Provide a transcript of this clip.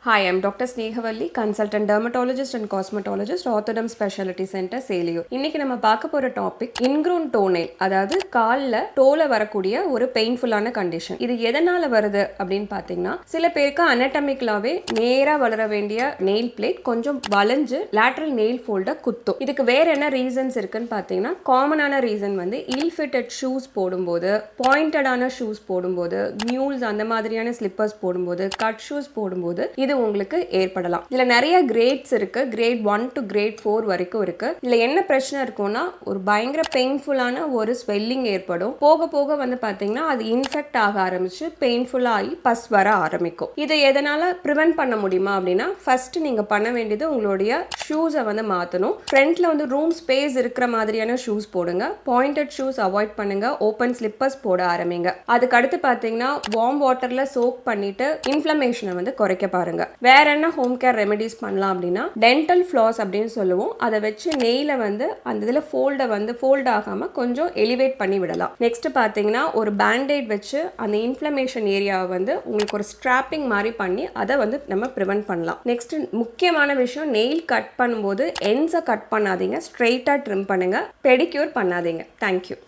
Hi, I'm Dr. Snehavalli, consultant dermatologist and cosmetologist, Orthodontic Specialty Center, Saliyur. இன்னைக்கு நம்ம பார்க்க போற டாபிக் இன்க்ரூன் டோநெயில், அதாவது கால்ல டோல வரக்கூடிய ஒரு பெயின்ஃபுல்லான கண்டிஷன். இது எதனால வருது அப்படின்னு பார்த்தீங்கன்னா, சில பேருக்கு அனட்டமிக்கலாவே நேரா வளர வேண்டிய நெயில் பிளேட் கொஞ்சம் வளைஞ்சு லேட்டரல் நெயில் ஃபோல்ட குத்தும். இதுக்கு வேற என்ன ரீசன்ஸ் இருக்குன்னு பார்த்தீங்கன்னா, காமனான ரீசன் வந்து இல் ஃபிட்டட் ஷூஸ் போடும்போது, பாயிண்டடான ஷூஸ் போடும்போது, மியூல்ஸ் அந்த மாதிரியான ஸ்லிப்பர்ஸ் போடும்போது, கட் ஷூஸ் போடும்போது இது உங்களுக்கு ஏற்படலாம். இதுல நிறைய கிரேட்ஸ் இருக்கு. கிரேட் 1 to கிரேட் 4 வரைக்கும் இருக்கு. இதுல என்ன பிரச்சனை இருக்கும்னா, ஒரு பயங்கர பெயின்ஃபுல்லான ஒரு ஸ்வெல்லிங் ஏற்படும். போக போக வந்து பாத்தீங்கன்னா அது இன்ஃபெக்ட் ஆக ஆரம்பிச்சு பெயின்ஃபுல்லா ஆகி பஸ் வர ஆரம்பிக்கும். இதை எதனால ப்ரிவென்ட் பண்ண முடியுமா அப்படின்னா, ஃபர்ஸ்ட் நீங்க பண்ண வேண்டியது உங்களுடைய ஷூஸை வந்து மாற்றணும். ஃப்ரண்ட்ல வந்து ரூம் ஸ்பேஸ் இருக்கிற மாதிரியான ஷூஸ் போடுங்க. பாயிண்டட் ஷூஸ் அவாய்ட் பண்ணுங்க. ஓப்பன் ஸ்லிப்பர்ஸ் போட ஆரம்பிங்க. அதுக்கு அடுத்து பாத்தீங்கன்னா வார்ம் வாட்டர்ல சோக் பண்ணிட்டு இன்ஃப்ளமேஷனை வந்து குறைக்க பாருங்க. வேற என்ன ஹோம் கேர் ரெமெடிஸ் பண்ணலாம் அப்படின்னா, டென்டல் ஃப்ளாஸ் அப்படின்னு சொல்லுவோம். அதை வச்சு நெயில வந்து அந்த இதில் ஃபோல்ட் ஆகாம கொஞ்சம் எலிவேட் பண்ணி விடலாம். நெக்ஸ்ட் பார்த்தீங்கன்னா ஒரு பேண்டேட் வச்சு அந்த இன்ஃப்ளமேஷன் ஏரியாவை வந்து உங்களுக்கு ஒரு ஸ்ட்ராப்பிங் மாதிரி பண்ணி அதை வந்து நம்ம ப்ரிவென்ட் பண்ணலாம். நெக்ஸ்ட் முக்கியமான விஷயம், நெயில் கட் பண்ணும்போது எண்ட்ஸை கட் பண்ணாதீங்க, ஸ்ட்ரெயிட்டாக ட்ரிம் பண்ணுங்க, பெடிக்யூர் பண்ணாதீங்க. தேங்க்யூ.